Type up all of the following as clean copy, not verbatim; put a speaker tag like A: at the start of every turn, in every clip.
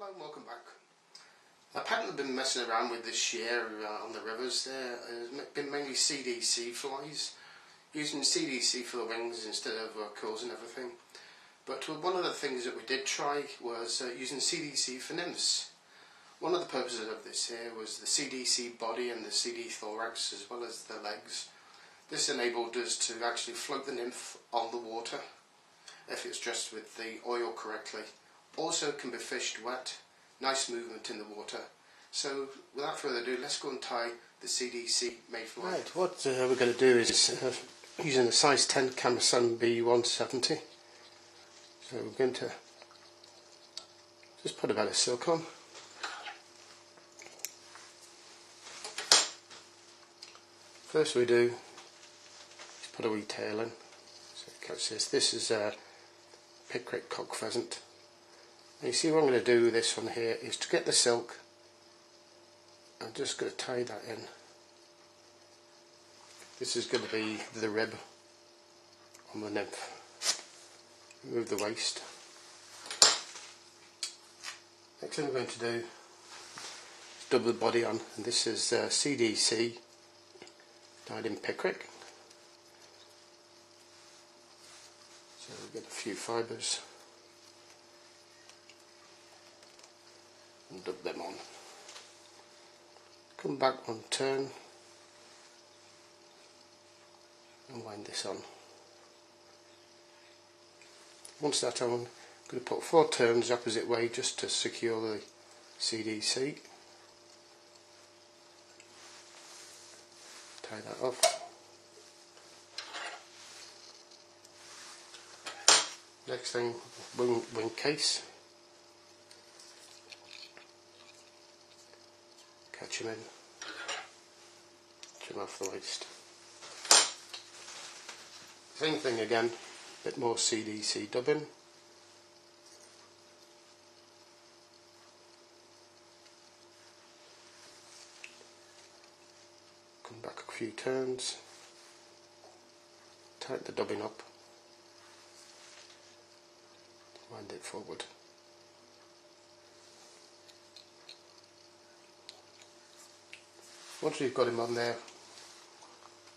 A: Hello and welcome back. A pattern I've been messing around with this year on the rivers there has been mainly Cdc flies, using Cdc for the wings instead of quills and everything. But one of the things that we did try was using Cdc for nymphs. One of the purposes of this here was the Cdc body and the CD thorax as well as the legs. This enabled us to actually float the nymph on the water if it's dressed with the oil correctly. Also can be fished wet, nice movement in the water. So without further ado, let's go and tie the Cdc Mayfly. Right, what we're going to do is using a size 10 Camasun B170. So we're going to just put a bit of silk on. First we do is put a wee tail in. So catch this. This is a pickwick cock pheasant. And you see what I'm going to do with this one here is to get the silk, I'm just going to tie that in. This is going to be the rib on the nymph. Remove the waist. Next thing we're going to do is double the body on, and this is Cdc dyed in pickwick. So we'll get a few fibres and dub them on. Come back one turn and wind this on. Once that's on, I'm going to put 4 turns the opposite way just to secure the Cdc. Tie that off. Next thing, wing case. Catch him in. Trim off the waist. Same thing again, a bit more Cdc dubbing. Come back a few turns. Tighten the dubbing up. Wind it forward. Once we've got him on there,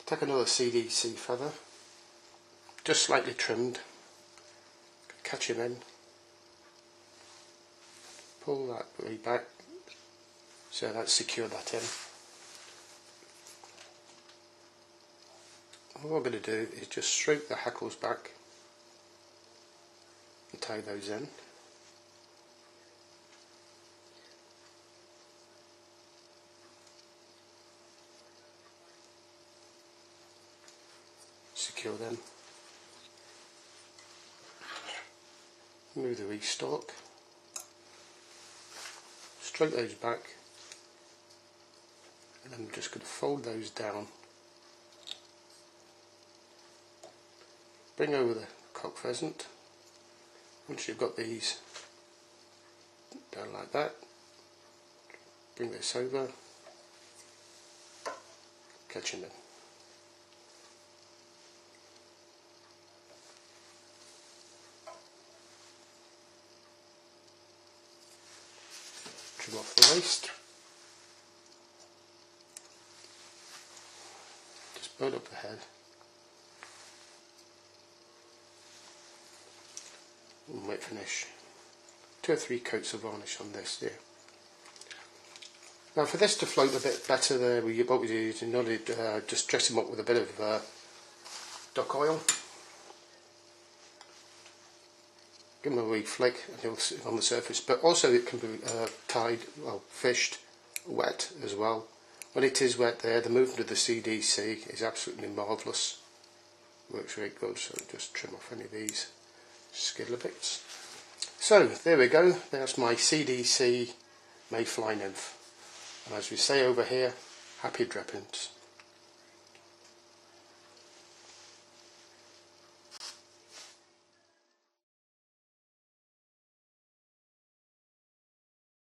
A: take another Cdc feather, just slightly trimmed, catch him in, pull that way back, so that's secure that in. What we're going to do is just stroke the hackles back and tie those in. Secure them. Move the wee stalk. Stroke those back, and then I'm just going to fold those down. Bring over the cock pheasant. Once you've got these down like that, bring this over, catch him in. Trim off the waist. Just bone up the head. And wet finish. 2 or 3 coats of varnish on this here. Now for this to float a bit better there, what we do is just dress him up with a bit of duck oil. Give him a wee flick and he'll sit on the surface, but also it can be fished wet as well. When it is wet there, the movement of the Cdc is absolutely marvellous. Works very good, so just trim off any of these skiddler bits. So there we go, there's my Cdc Mayfly Nymph. And as we say over here, happy drippings.